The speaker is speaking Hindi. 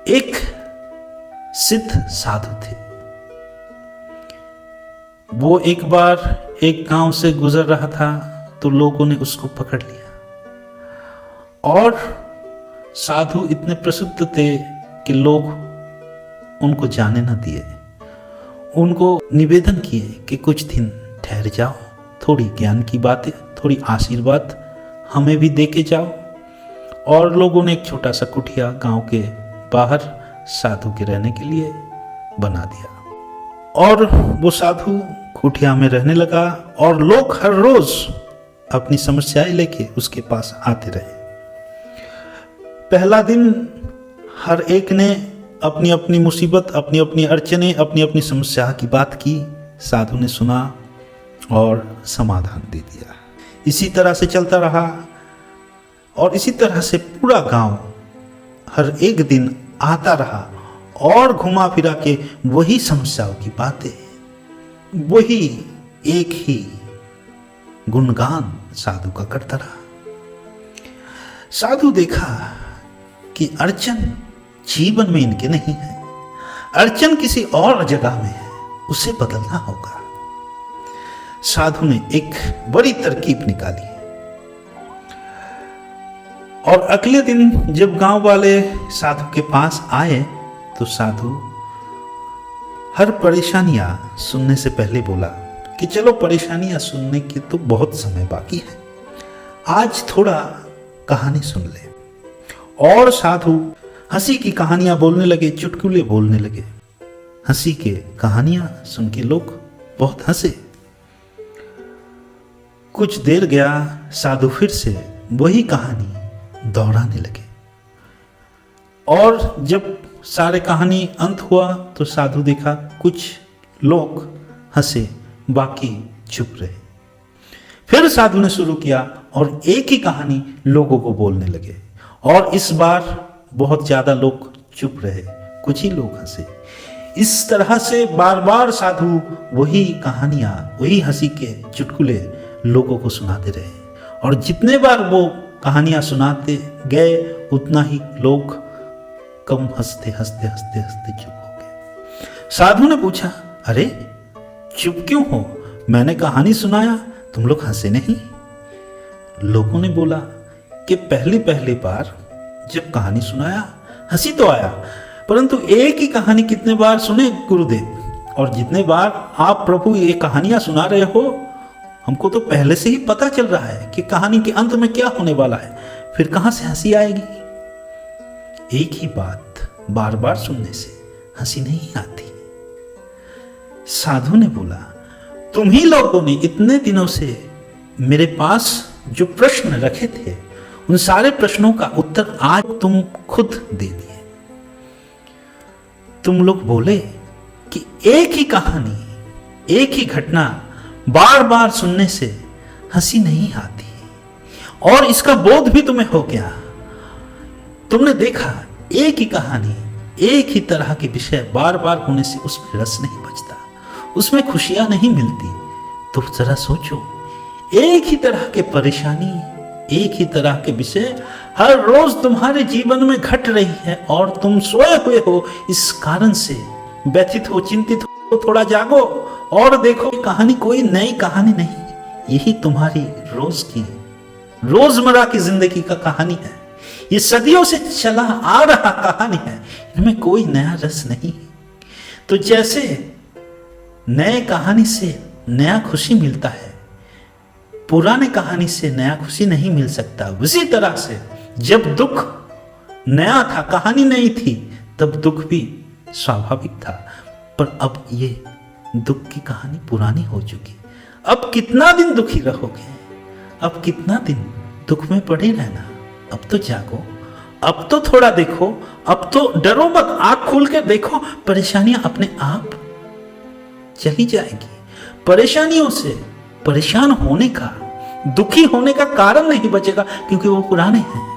एक सिद्ध साधु थे। वो एक बार एक गांव से गुजर रहा था तो लोगों ने उसको पकड़ लिया और साधु इतने प्रसिद्ध थे कि लोग उनको जाने न दिए। उनको निवेदन किए कि कुछ दिन ठहर जाओ, थोड़ी ज्ञान की बातें, थोड़ी आशीर्वाद हमें भी दे के जाओ। और लोगों ने एक छोटा सा कुटिया गांव के बाहर साधु के रहने के लिए बना दिया और वो साधु कुटिया में रहने लगा और लोग हर रोज अपनी समस्याएं लेके उसके पास आते रहे। पहला दिन हर एक ने अपनी अपनी मुसीबत, अपनी अपनी अड़चने, अपनी अपनी समस्या की बात की। साधु ने सुना और समाधान दे दिया। इसी तरह से चलता रहा और इसी तरह से पूरा गांव हर एक दिन आता रहा और घुमा फिरा के वही समस्याओं की बातें, वही एक ही गुणगान साधु का करता रहा। साधु देखा कि अड़चन जीवन में इनके नहीं है, अड़चन किसी और जगह में है, उसे बदलना होगा। साधु ने एक बड़ी तरकीब निकाली और अगले दिन जब गांव वाले साधु के पास आए तो साधु हर परेशानियां सुनने से पहले बोला कि चलो परेशानियां सुनने के तो बहुत समय बाकी है, आज थोड़ा कहानी सुन ले। और साधु हंसी की कहानियां बोलने लगे, चुटकुले बोलने लगे। हंसी के कहानियां सुन के लोग बहुत हंसे। कुछ देर गया, साधु फिर से वही कहानी दोहराने लगे और जब सारे कहानी अंत हुआ तो साधु देखा कुछ लोग हंसे, बाकी चुप रहे। फिर साधु ने शुरू किया और एक ही कहानी लोगों को बोलने लगे और इस बार बहुत ज्यादा लोग चुप रहे, कुछ ही लोग हंसे। इस तरह से बार बार साधु वही कहानियां, वही हंसी के चुटकुले लोगों को सुनाते रहे और जितने बार वो कहानियां सुनाते गए उतना ही लोग कम हंसते हंसते हंसते हंसते चुप हो गए। साधु ने पूछा, अरे चुप क्यों हो? मैंने कहानी सुनाया, तुम लोग हंसे नहीं। लोगों ने बोला कि पहली पहली बार जब कहानी सुनाया हंसी तो आया, परंतु एक ही कहानी कितने बार सुने गुरुदेव, और जितने बार आप प्रभु ये कहानियां सुना रहे हो हमको तो पहले से ही पता चल रहा है कि कहानी के अंत में क्या होने वाला है, फिर कहां से हंसी आएगी? एक ही बात बार बार सुनने से हंसी नहीं आती। साधु ने बोला, तुम ही लोगों ने इतने दिनों से मेरे पास जो प्रश्न रखे थे उन सारे प्रश्नों का उत्तर आज तुम खुद दे दिए। तुम लोग बोले कि एक ही कहानी, एक ही घटना बार बार सुनने से हंसी नहीं आती और इसका बोध भी तुम्हें हो गया। तुमने देखा एक ही कहानी, एक ही तरह के विषय बार बार होने से उसमें रस नहीं बचता, उसमें खुशियां नहीं मिलती। तो जरा सोचो, एक ही तरह के परेशानी, एक ही तरह के विषय हर रोज तुम्हारे जीवन में घट रही है और तुम सोए हुए हो, इस कारण से व्यथित हो, चिंतित हो। थोड़ा जागो और देखो, कहानी कोई नई कहानी नहीं, यही तुम्हारी रोज की, रोजमर्रा की जिंदगी का कहानी है। ये सदियों से चला आ रहा कहानी है, इनमें कोई नया रस नहीं। तो जैसे नए कहानी से नया खुशी मिलता है, पुराने कहानी से नया खुशी नहीं मिल सकता। उसी तरह से जब दुख नया था, कहानी नई थी, तब दुख भी स्वाभाविक था, पर अब ये दुख की कहानी पुरानी हो चुकी। अब कितना दिन दुखी रहोगे? अब कितना दिन दुख में पड़े रहना? अब तो जागो, अब तो थोड़ा देखो, अब तो डरो मत, आंख खोल कर देखो, परेशानियां अपने आप चली जाएगी। परेशानियों से परेशान होने का, दुखी होने का कारण नहीं बचेगा, क्योंकि वो पुराने हैं।